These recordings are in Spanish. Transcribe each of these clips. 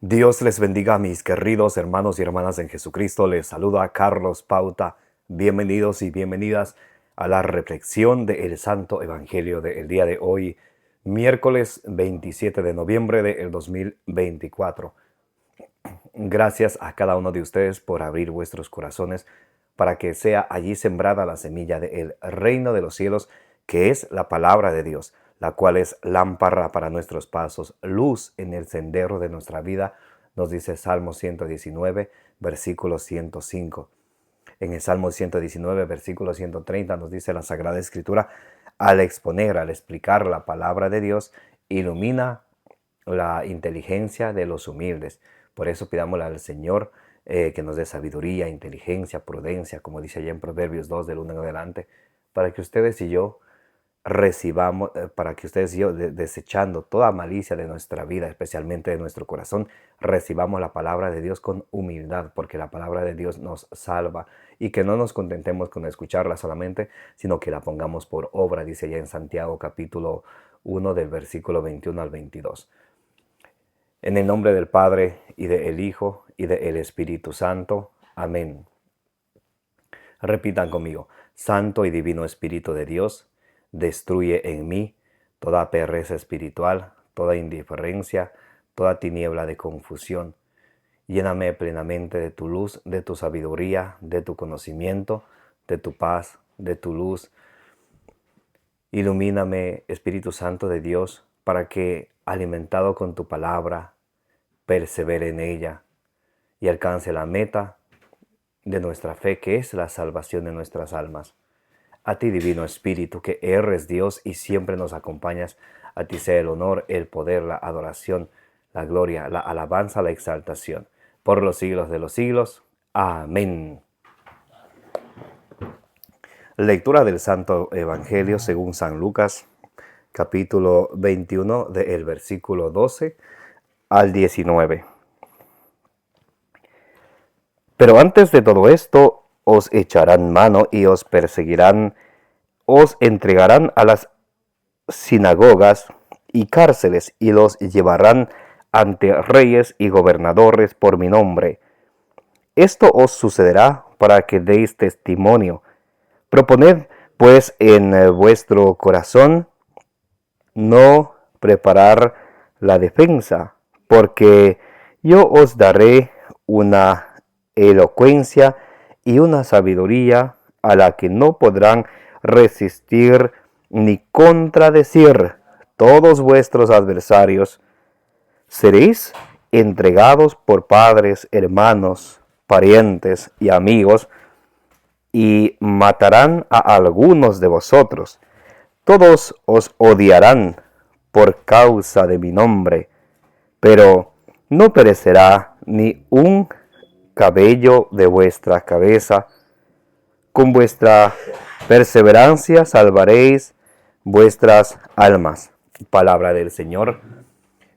Dios les bendiga, mis queridos hermanos y hermanas en Jesucristo. Les saluda Carlos Pauta. Bienvenidos y bienvenidas a la reflexión del Santo Evangelio del día de hoy, miércoles 27 de noviembre del 2024. Gracias a cada uno de ustedes por abrir vuestros corazones para que sea allí sembrada la semilla del reino de los cielos, que es la palabra de Dios, la cual es lámpara para nuestros pasos, luz en el sendero de nuestra vida, nos dice Salmo 119, versículo 105. En el Salmo 119, versículo 130 nos dice la Sagrada Escritura: al exponer, al explicar la palabra de Dios, ilumina la inteligencia de los humildes. Por eso pidámosle al Señor que nos dé sabiduría, inteligencia, prudencia, como dice allá en Proverbios 2, del 1 en adelante, para que ustedes y yo recibamos, para que ustedes y yo, desechando toda malicia de nuestra vida, especialmente de nuestro corazón, recibamos la palabra de Dios con humildad, porque la palabra de Dios nos salva, y que no nos contentemos con escucharla solamente, sino que la pongamos por obra, dice ya en Santiago capítulo 1 del versículo 21 al 22. En el nombre del Padre, y del Hijo, y del Espíritu Santo. Amén. Repitan conmigo: Santo y Divino Espíritu de Dios, destruye en mí toda pereza espiritual, toda indiferencia, toda tiniebla de confusión. Lléname plenamente de tu luz, de tu sabiduría, de tu conocimiento, de tu paz, de tu luz. Ilumíname, Espíritu Santo de Dios, para que, alimentado con tu palabra, persevere en ella y alcance la meta de nuestra fe, que es la salvación de nuestras almas. A ti, Divino Espíritu, que eres Dios y siempre nos acompañas, a ti sea el honor, el poder, la adoración, la gloria, la alabanza, la exaltación, por los siglos de los siglos. Amén. Lectura del Santo Evangelio según San Lucas, capítulo 21, del versículo 12 al 19. Pero antes de todo esto, os echarán mano y os perseguirán, os entregarán a las sinagogas y cárceles, y los llevarán ante reyes y gobernadores por mi nombre. Esto os sucederá para que deis testimonio. Proponed, pues, en vuestro corazón no preparar la defensa, porque yo os daré una elocuencia y una sabiduría a la que no podrán resistir ni contradecir todos vuestros adversarios. Seréis entregados por padres, hermanos, parientes y amigos, y matarán a algunos de vosotros. Todos os odiarán por causa de mi nombre, pero no perecerá ni un cabello de vuestra cabeza. Con vuestra perseverancia salvaréis vuestras almas. Palabra del Señor.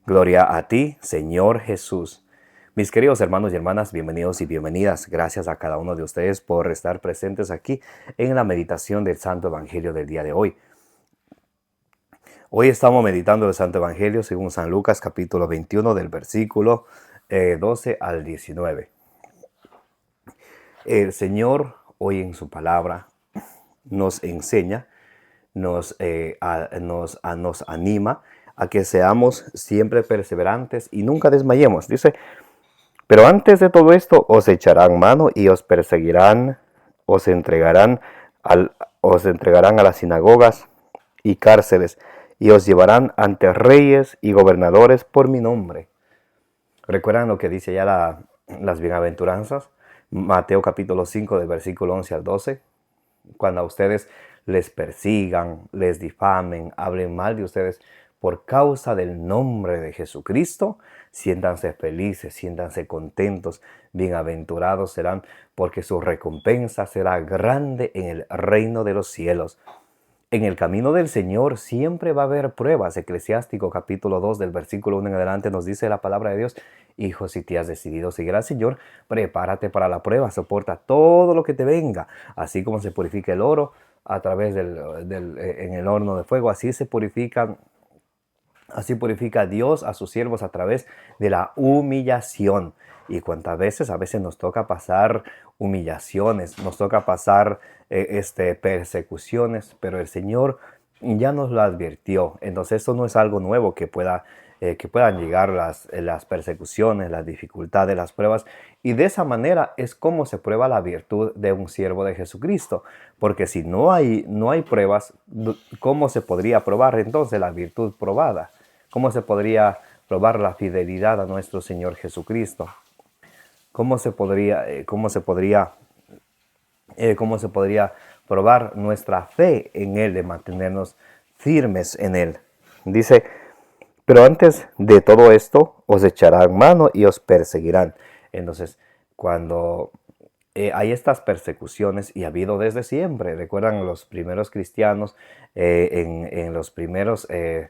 Gloria a ti, Señor Jesús. Mis queridos hermanos y hermanas, bienvenidos y bienvenidas. Gracias a cada uno de ustedes por estar presentes aquí en la meditación del Santo Evangelio del día de hoy. Hoy estamos meditando el Santo Evangelio según San Lucas, capítulo 21, del versículo 12 al 19. El Señor hoy en su palabra nos enseña, nos anima a que seamos siempre perseverantes y nunca desmayemos. Dice: pero antes de todo esto os echarán mano y os perseguirán, os entregarán a las sinagogas y cárceles, y os llevarán ante reyes y gobernadores por mi nombre. ¿Recuerdan lo que dice ya las bienaventuranzas? Mateo capítulo 5, del versículo 11 al 12. Cuando a ustedes les persigan, les difamen, hablen mal de ustedes por causa del nombre de Jesucristo, siéntanse felices, siéntanse contentos, bienaventurados serán, porque su recompensa será grande en el reino de los cielos. En el camino del Señor siempre va a haber pruebas. Eclesiástico capítulo 2 del versículo 1 en adelante nos dice la palabra de Dios: hijo, si te has decidido seguir al Señor, prepárate para la prueba, soporta todo lo que te venga. Así como se purifica el oro a través en el horno de fuego, así se purifican Así purifica Dios a sus siervos a través de la humillación. Y cuántas veces, a veces nos toca pasar humillaciones, nos toca pasar persecuciones, pero el Señor ya nos lo advirtió. Entonces eso no es algo nuevo que puedan llegar las persecuciones, las dificultades, las pruebas. Y de esa manera es como se prueba la virtud de un siervo de Jesucristo. Porque si no hay pruebas, ¿cómo se podría probar entonces la virtud probada? ¿Cómo se podría probar la fidelidad a nuestro Señor Jesucristo? ¿Cómo se podría probar nuestra fe en Él, de mantenernos firmes en Él? Dice, pero antes de todo esto os echarán mano y os perseguirán. Entonces, cuando hay estas persecuciones, y ha habido desde siempre, recuerdan los primeros cristianos en los primeros 3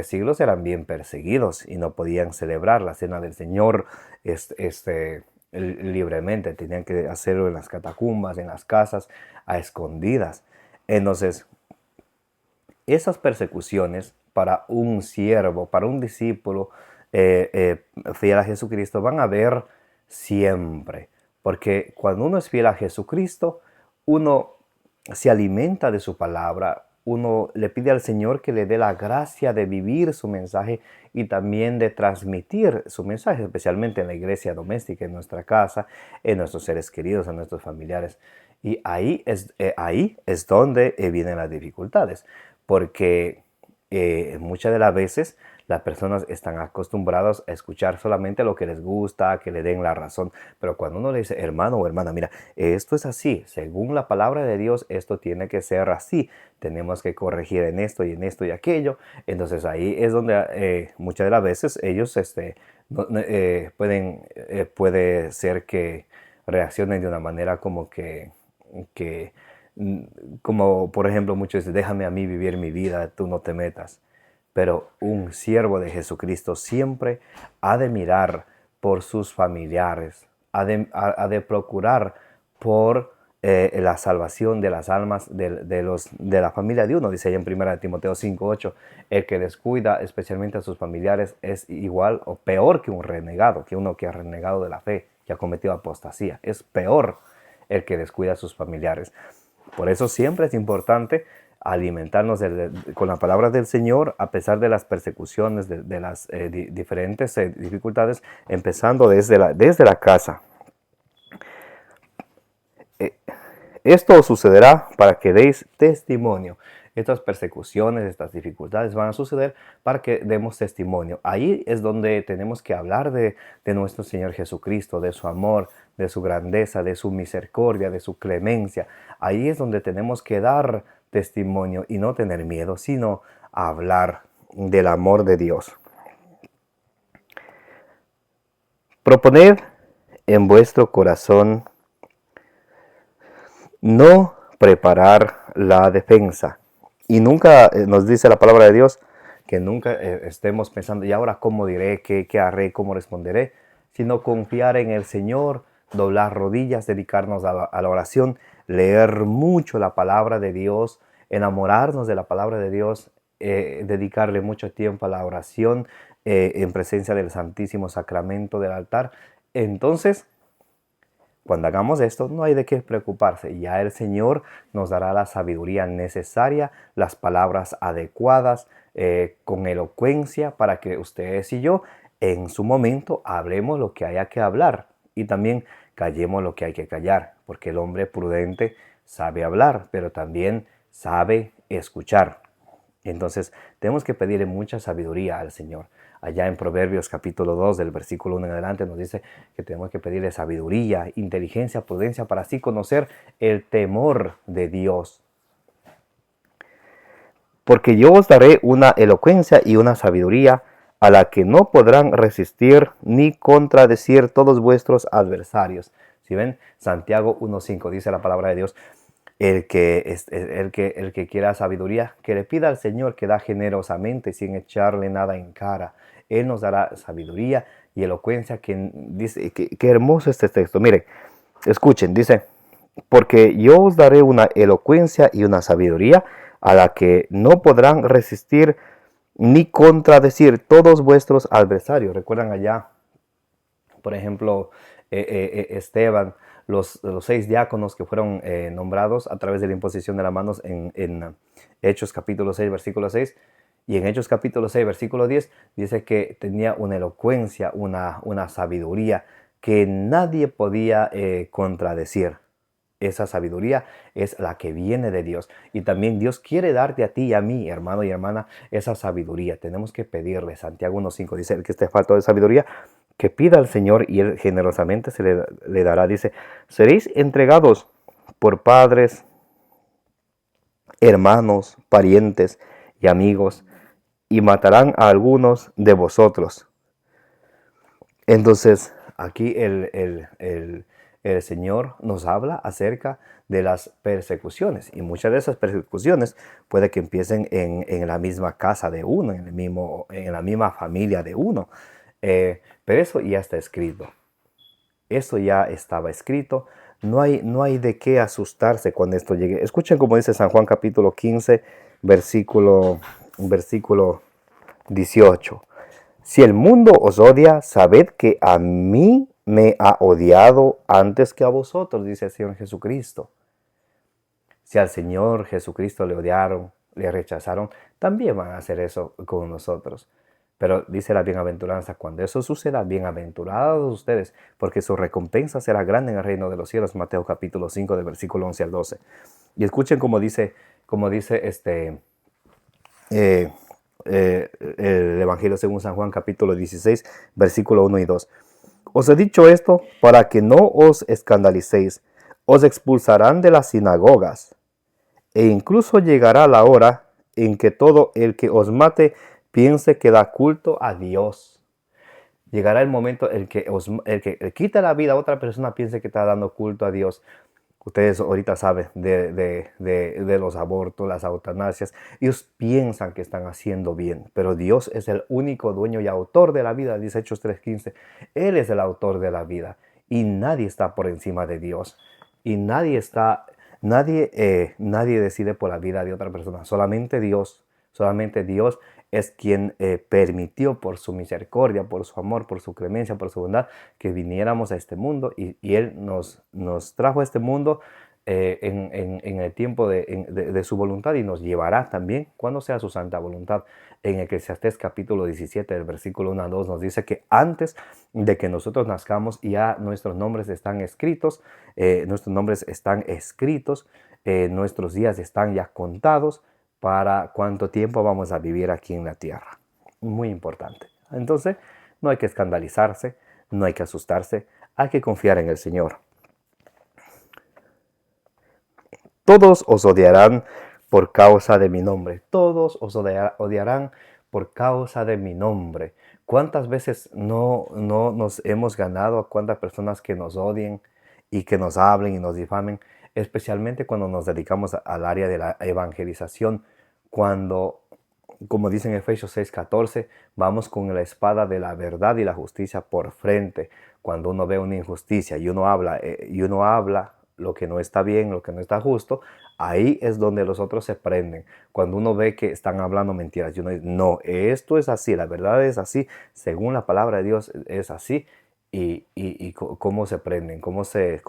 siglos eran bien perseguidos y no podían celebrar la cena del Señor libremente, tenían que hacerlo en las catacumbas, en las casas, a escondidas. Entonces, esas persecuciones para un siervo, para un discípulo fiel a Jesucristo, van a haber siempre. Porque cuando uno es fiel a Jesucristo, uno se alimenta de su palabra, uno le pide al Señor que le dé la gracia de vivir su mensaje y también de transmitir su mensaje, especialmente en la iglesia doméstica, en nuestra casa, en nuestros seres queridos, en nuestros familiares. Y ahí es donde vienen las dificultades, porque muchas de las veces las personas están acostumbradas a escuchar solamente lo que les gusta, que le den la razón. Pero cuando uno le dice, hermano o hermana, mira, esto es así, según la palabra de Dios, esto tiene que ser así. Tenemos que corregir en esto y aquello. Entonces ahí es donde muchas de las veces ellos puede ser que reaccionen de una manera que como por ejemplo muchos dicen, déjame a mí vivir mi vida, tú no te metas. Pero un siervo de Jesucristo siempre ha de mirar por sus familiares, ha de procurar por la salvación de las almas de la familia de uno. Dice ahí en 1 Timoteo 5:8, el que descuida especialmente a sus familiares es igual o peor que un renegado, que uno que ha renegado de la fe, que ha cometido apostasía. Es peor el que descuida a sus familiares. Por eso siempre es importante alimentarnos con la palabra del Señor, a pesar de las persecuciones, de las diferentes dificultades, empezando desde la casa. Esto os sucederá para que deis testimonio. Estas persecuciones, estas dificultades van a suceder para que demos testimonio. Ahí es donde tenemos que hablar de nuestro Señor Jesucristo, de su amor, de su grandeza, de su misericordia, de su clemencia. Ahí es donde tenemos que dar testimonio y no tener miedo, sino hablar del amor de Dios. Proponed en vuestro corazón no preparar la defensa. Y nunca nos dice la palabra de Dios que nunca estemos pensando, ¿y ahora cómo diré? ¿Qué haré? ¿Cómo responderé? Sino confiar en el Señor, doblar rodillas, dedicarnos a la oración, leer mucho la palabra de Dios, enamorarnos de la palabra de Dios, dedicarle mucho tiempo a la oración en presencia del Santísimo Sacramento del altar. Entonces, cuando hagamos esto, no hay de qué preocuparse. Ya el Señor nos dará la sabiduría necesaria, las palabras adecuadas, con elocuencia, para que ustedes y yo, en su momento, hablemos lo que haya que hablar. Y también callemos lo que hay que callar. Porque el hombre prudente sabe hablar, pero también sabe escuchar. Entonces, tenemos que pedirle mucha sabiduría al Señor. Allá en Proverbios capítulo 2, del versículo 1 en adelante, nos dice que tenemos que pedirle sabiduría, inteligencia, prudencia, para así conocer el temor de Dios. Porque yo os daré una elocuencia y una sabiduría a la que no podrán resistir ni contradecir todos vuestros adversarios. Si ven, Santiago 1:5 dice la palabra de Dios, el que quiera sabiduría, que le pida al Señor, que da generosamente sin echarle nada en cara. Él nos dará sabiduría y elocuencia. Qué hermoso este texto. Miren, escuchen, dice, porque yo os daré una elocuencia y una sabiduría a la que no podrán resistir ni contradecir todos vuestros adversarios. ¿Recuerdan allá, por ejemplo, Esteban, los 6 diáconos que fueron nombrados a través de la imposición de las manos en Hechos capítulo 6, versículo 6? Y en Hechos capítulo 6, versículo 10, dice que tenía una elocuencia, una sabiduría que nadie podía contradecir. Esa sabiduría es la que viene de Dios. Y también Dios quiere darte a ti y a mí, hermano y hermana, esa sabiduría. Tenemos que pedirle. Santiago 1.5 dice, el que esté falto de sabiduría, que pida al Señor y Él generosamente le dará. Dice, seréis entregados por padres, hermanos, parientes y amigos, y matarán a algunos de vosotros. Entonces, aquí el Señor nos habla acerca de las persecuciones, y muchas de esas persecuciones puede que empiecen en la misma casa de uno, en la misma familia de uno. Pero eso ya está escrito. Eso ya estaba escrito. No hay de qué asustarse cuando esto llegue. Escuchen como dice San Juan capítulo 15, versículo 18. Si el mundo os odia, sabed que a mí me ha odiado antes que a vosotros, dice el Señor Jesucristo. Si al Señor Jesucristo le odiaron, le rechazaron, también van a hacer eso con nosotros. Pero dice la bienaventuranza, cuando eso suceda, bienaventurados ustedes, porque su recompensa será grande en el reino de los cielos. Mateo capítulo 5, del versículo 11 al 12. Y escuchen como dice el Evangelio según San Juan capítulo 16, versículo 1 y 2. Os he dicho esto para que no os escandalicéis. Os expulsarán de las sinagogas, e incluso llegará la hora en que todo el que os mate piense que da culto a Dios. Llegará el momento en que el que quita la vida a otra persona piense que está dando culto a Dios. Ustedes ahorita saben de los abortos, las eutanasias. Ellos piensan que están haciendo bien, pero Dios es el único dueño y autor de la vida, dice Hechos 3:15. Él es el autor de la vida y nadie está por encima de Dios. Y nadie decide por la vida de otra persona, solamente Dios. Solamente Dios es quien permitió por su misericordia, por su amor, por su clemencia, por su bondad, que viniéramos a este mundo y Él nos trajo a este mundo en el tiempo de su voluntad, y nos llevará también cuando sea su santa voluntad. En Eclesiastés capítulo 17, el versículo 1 a 2 nos dice que antes de que nosotros nazcamos ya nuestros nombres están escritos, nuestros días están ya contados para cuánto tiempo vamos a vivir aquí en la tierra. Muy importante. Entonces, no hay que escandalizarse, no hay que asustarse, hay que confiar en el Señor. Todos os odiarán por causa de mi nombre. Todos os odiarán por causa de mi nombre. ¿Cuántas veces no nos hemos ganado a cuántas personas que nos odien y que nos hablen y nos difamen? Especialmente cuando nos dedicamos al área de la evangelización, cuando, como dice en Efesios 6:14, vamos con la espada de la verdad y la justicia por frente. Cuando uno ve una injusticia y uno habla lo que no está bien, lo que no está justo, ahí es donde los otros se prenden. Cuando uno ve que están hablando mentiras y uno dice, no, esto es así, la verdad es así, según la palabra de Dios es así, y cómo se prenden, cómo se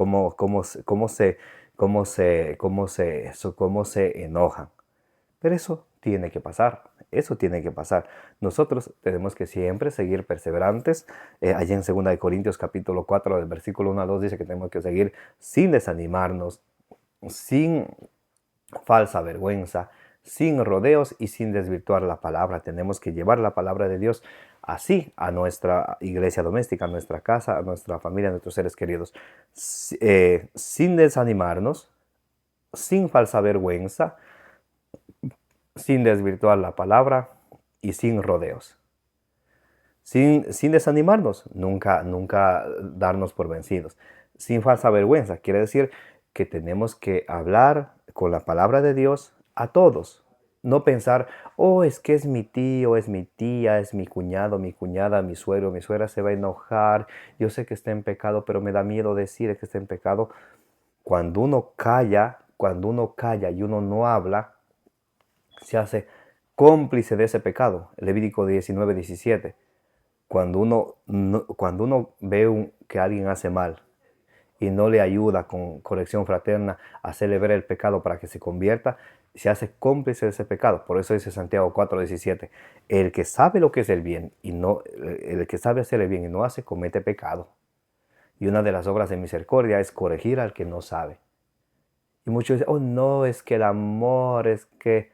enojan. Pero eso tiene que pasar. Nosotros tenemos que siempre seguir perseverantes. Allá en 2 Corintios capítulo 4, del versículo 1 a 2 dice que tenemos que seguir sin desanimarnos, sin falsa vergüenza, sin rodeos y sin desvirtuar la palabra. Tenemos que llevar la palabra de Dios así a nuestra iglesia doméstica, a nuestra casa, a nuestra familia, a nuestros seres queridos, sin desanimarnos, sin falsa vergüenza, sin desvirtuar la palabra y sin rodeos. Sin desanimarnos, nunca darnos por vencidos. Sin falsa vergüenza, quiere decir que tenemos que hablar con la palabra de Dios a todos. No pensar, oh, es que es mi tío, es mi tía, es mi cuñado, mi cuñada, mi suegro, mi suegra se va a enojar. Yo sé que está en pecado, pero me da miedo decir que está en pecado. Cuando uno calla y uno no habla, se hace cómplice de ese pecado. Levítico 19:17. Cuando uno ve que alguien hace mal y no le ayuda con corrección fraterna a hacerle ver el pecado para que se convierta, se hace cómplice de ese pecado. Por eso dice Santiago 4:17, el que sabe lo que es el bien y no, el que sabe hacer el bien y no hace, comete pecado. Y una de las obras de misericordia es corregir al que no sabe. Y muchos dicen, oh no, es que el amor, es que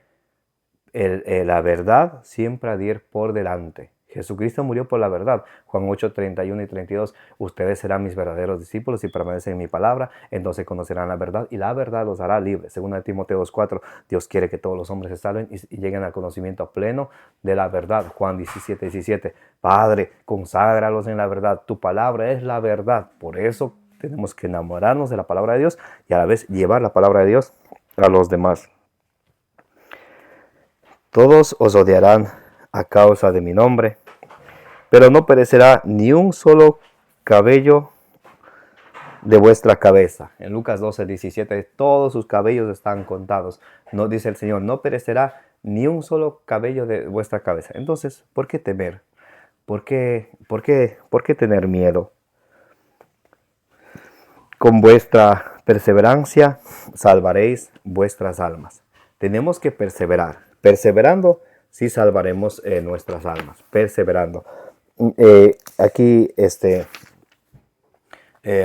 la verdad siempre ha de ir por delante. Jesucristo murió por la verdad. Juan 8:31 y 32. Ustedes serán mis verdaderos discípulos y permanecen en mi palabra. Entonces conocerán la verdad y la verdad los hará libres. Según Timoteo 2:4. Dios quiere que todos los hombres se salven y lleguen al conocimiento pleno de la verdad. Juan 17:17. Padre, conságralos en la verdad. Tu palabra es la verdad. Por eso tenemos que enamorarnos de la palabra de Dios y a la vez llevar la palabra de Dios a los demás. Todos os odiarán a causa de mi nombre, pero no perecerá ni un solo cabello de vuestra cabeza. En Lucas 12:17, todos sus cabellos están contados. No, dice el Señor, no perecerá ni un solo cabello de vuestra cabeza. Entonces, ¿por qué temer? ¿Por qué tener miedo? Con vuestra perseverancia salvaréis vuestras almas. Tenemos que perseverar. Perseverando, sí salvaremos nuestras almas. Perseverando. Aquí,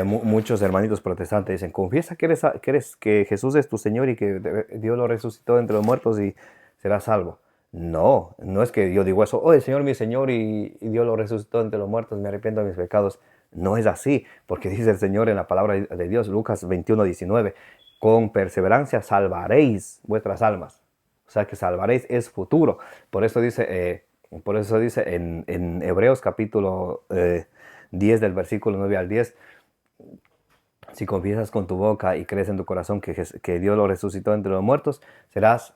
muchos hermanitos protestantes dicen, confiesa que Jesús es tu Señor y que Dios lo resucitó entre los muertos y serás salvo. No, no es que yo digo eso, oh, el Señor mi Señor y Dios lo resucitó entre los muertos, me arrepiento de mis pecados. No es así, porque dice el Señor en la palabra de Dios, Lucas 21:19, con perseverancia salvaréis vuestras almas. O sea que salvaréis es futuro. Por eso dice en Hebreos capítulo 10 del versículo 9 al 10, si confiesas con tu boca y crees en tu corazón que Dios lo resucitó entre los muertos, serás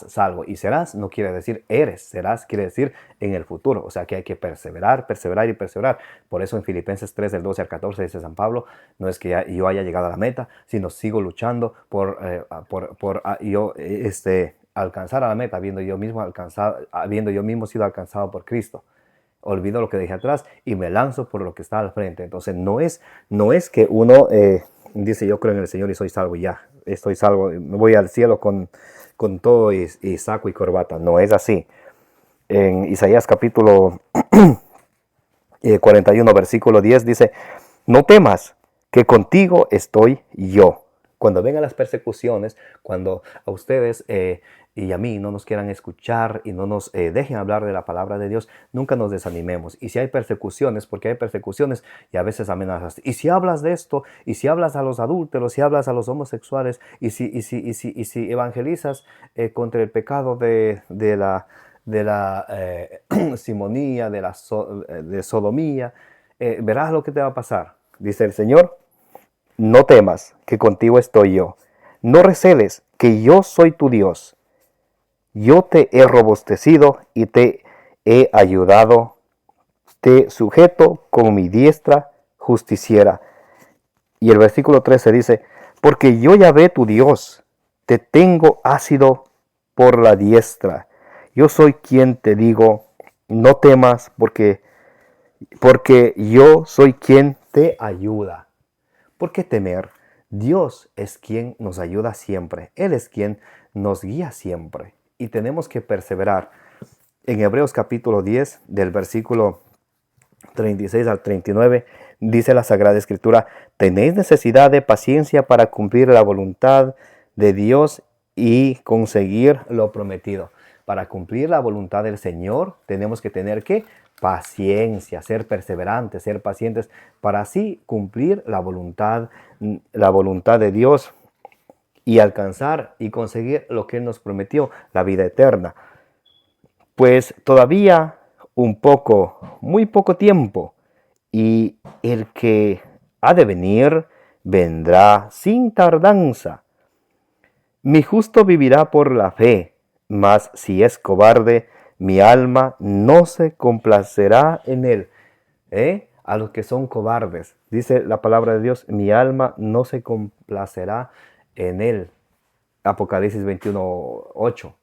salvo. Y serás no quiere decir eres, serás quiere decir en el futuro. O sea que hay que perseverar, perseverar y perseverar. Por eso en Filipenses 3, del 12 al 14 dice San Pablo, no es que yo haya llegado a la meta, sino sigo luchando por alcanzar a la meta, habiendo yo mismo sido alcanzado por Cristo. Olvido lo que dejé atrás y me lanzo por lo que está al frente. Entonces no es que uno dice yo creo en el Señor y soy salvo y ya, estoy salvo, me voy al cielo con todo y saco y corbata. No es así. En Isaías capítulo 41 versículo 10 dice, no temas, que contigo estoy yo. Cuando vengan las persecuciones, cuando a ustedes y a mí no nos quieran escuchar y no nos dejen hablar de la palabra de Dios, nunca nos desanimemos. Y si hay persecuciones, porque hay persecuciones y a veces amenazas. Y si hablas de esto, y si hablas a los adúlteros, si hablas a los homosexuales, y si evangelizas contra el pecado de la simonía, de sodomía, verás lo que te va a pasar. Dice el Señor, no temas, que contigo estoy yo. No receles, que yo soy tu Dios. Yo te he robustecido y te he ayudado. Te sujeto con mi diestra justiciera. Y el versículo 13 dice, porque yo Yahvé tu Dios, te tengo asido por la diestra. Yo soy quien te digo, no temas, porque yo soy quien te ayuda. ¿Por qué temer? Dios es quien nos ayuda siempre. Él es quien nos guía siempre. Y tenemos que perseverar. En Hebreos capítulo 10, del versículo 36 al 39, dice la Sagrada Escritura, tenéis necesidad de paciencia para cumplir la voluntad de Dios y conseguir lo prometido. Para cumplir la voluntad del Señor tenemos que tener ¿qué? Paciencia, ser perseverantes, ser pacientes, para así cumplir la voluntad de Dios y alcanzar y conseguir lo que Él nos prometió, la vida eterna. Pues todavía muy poco tiempo, y el que ha de venir vendrá sin tardanza. Mi justo vivirá por la fe, mas si es cobarde, mi alma no se complacerá en él. A los que son cobardes, dice la palabra de Dios, mi alma no se complacerá en él. Apocalipsis 21:8.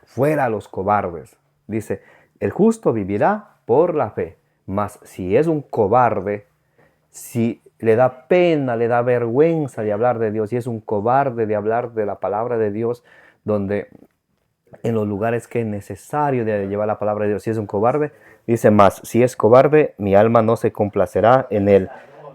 fuera los cobardes. Dice, el justo vivirá por la fe, mas si es un cobarde, si le da pena, le da vergüenza de hablar de Dios, y es un cobarde de hablar de la palabra de Dios, donde en los lugares que es necesario de llevar la palabra de Dios, si es un cobarde, dice más, si es cobarde, mi alma no se complacerá en él.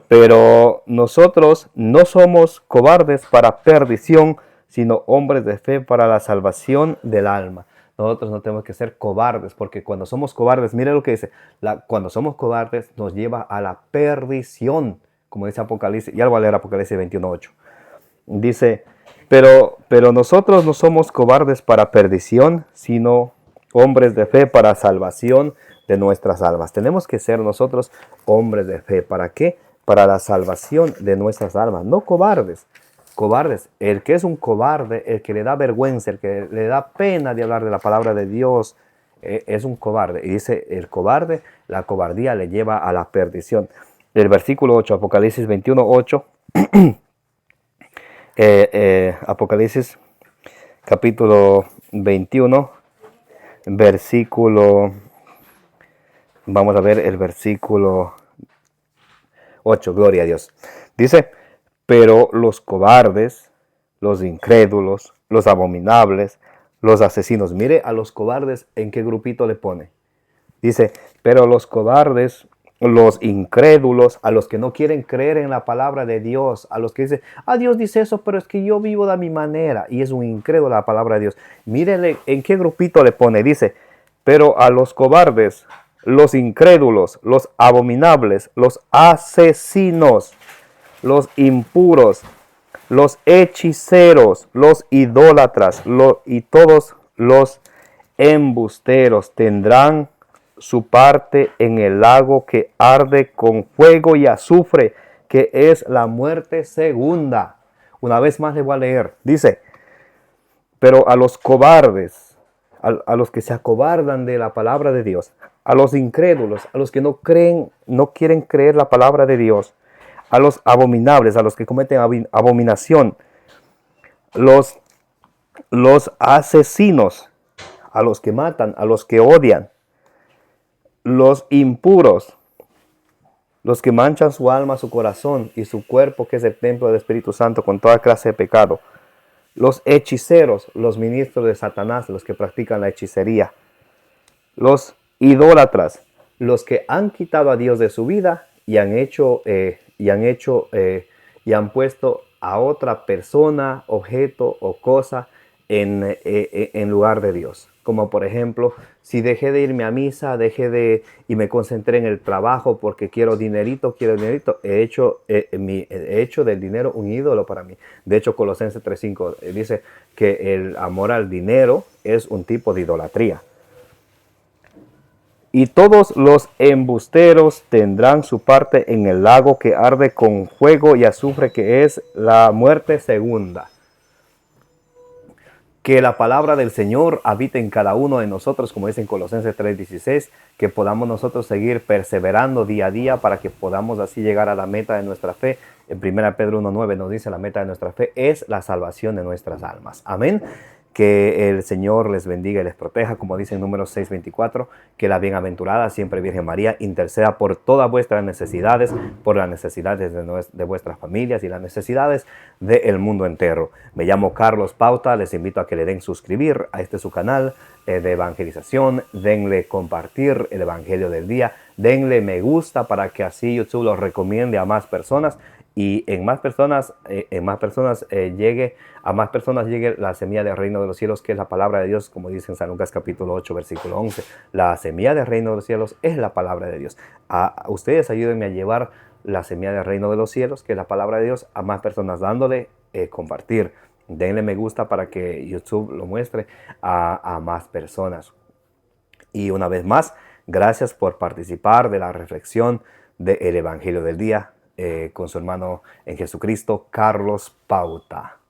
Pero nosotros no somos cobardes para perdición, sino hombres de fe para la salvación del alma. Nosotros no tenemos que ser cobardes, porque cuando somos cobardes, mire lo que dice, cuando somos cobardes nos lleva a la perdición, como dice Apocalipsis, y algo a leer Apocalipsis 21:8. Dice, pero nosotros no somos cobardes para perdición, sino hombres de fe para salvación de nuestras almas. Tenemos que ser nosotros hombres de fe. ¿Para qué? Para la salvación de nuestras almas, no cobardes. Cobardes, el que es un cobarde, el que le da vergüenza, el que le da pena de hablar de la palabra de Dios, es un cobarde. Y dice, el cobarde, la cobardía le lleva a la perdición. El versículo 8, Apocalipsis 21:8. Apocalipsis capítulo 21, versículo, vamos a ver el versículo 8, gloria a Dios. Dice, pero los cobardes, los incrédulos, los abominables, los asesinos. Mire a los cobardes en qué grupito le pone. Dice, pero los cobardes, los incrédulos, a los que no quieren creer en la palabra de Dios, a los que dicen, Dios dice eso, pero es que yo vivo de mi manera, y es un incrédulo la palabra de Dios. Mírenle en qué grupito le pone. Dice, pero a los cobardes, los incrédulos, los abominables, los asesinos, los impuros, los hechiceros, los idólatras, y todos los embusteros tendrán su parte en el lago que arde con fuego y azufre, que es la muerte segunda. Una vez más le voy a leer. Dice, pero a los cobardes, a los que se acobardan de la palabra de Dios, a los incrédulos, a los que no creen, no quieren creer la palabra de Dios, a los abominables, a los que cometen abominación, los asesinos, a los que matan, a los que odian, los impuros, los que manchan su alma, su corazón y su cuerpo, que es el templo del Espíritu Santo, con toda clase de pecado, los hechiceros, los ministros de Satanás, los que practican la hechicería, los idólatras, los que han quitado a Dios de su vida y han puesto a otra persona, objeto o cosa en lugar de Dios. Como por ejemplo, si dejé de irme a misa, y me concentré en el trabajo porque quiero dinerito, he hecho del dinero un ídolo para mí. De hecho, Colosenses 3:5 dice que el amor al dinero es un tipo de idolatría. Y todos los embusteros tendrán su parte en el lago que arde con fuego y azufre, que es la muerte segunda. Que la palabra del Señor habite en cada uno de nosotros, como dice en Colosenses 3:16, que podamos nosotros seguir perseverando día a día para que podamos así llegar a la meta de nuestra fe. En 1 Pedro 1:9 nos dice, la meta de nuestra fe es la salvación de nuestras almas. Amén. Que el Señor les bendiga y les proteja, como dice en Números 6:24, que la bienaventurada siempre Virgen María interceda por todas vuestras necesidades, por las necesidades de vuestras familias y las necesidades del mundo entero. Me llamo Carlos Pauta, les invito a que le den suscribir a su canal de evangelización, denle compartir el evangelio del día, denle me gusta para que así YouTube lo recomiende a más personas. Y a más personas llegue la semilla del reino de los cielos, que es la palabra de Dios, como dice en San Lucas capítulo 8, versículo 11. La semilla del reino de los cielos es la palabra de Dios. Ustedes ayúdenme a llevar la semilla del reino de los cielos, que es la palabra de Dios, a más personas, dándole compartir. Denle me gusta para que YouTube lo muestre a más personas. Y una vez más, gracias por participar de la reflexión del Evangelio del Día con su hermano en Jesucristo, Carlos Pauta.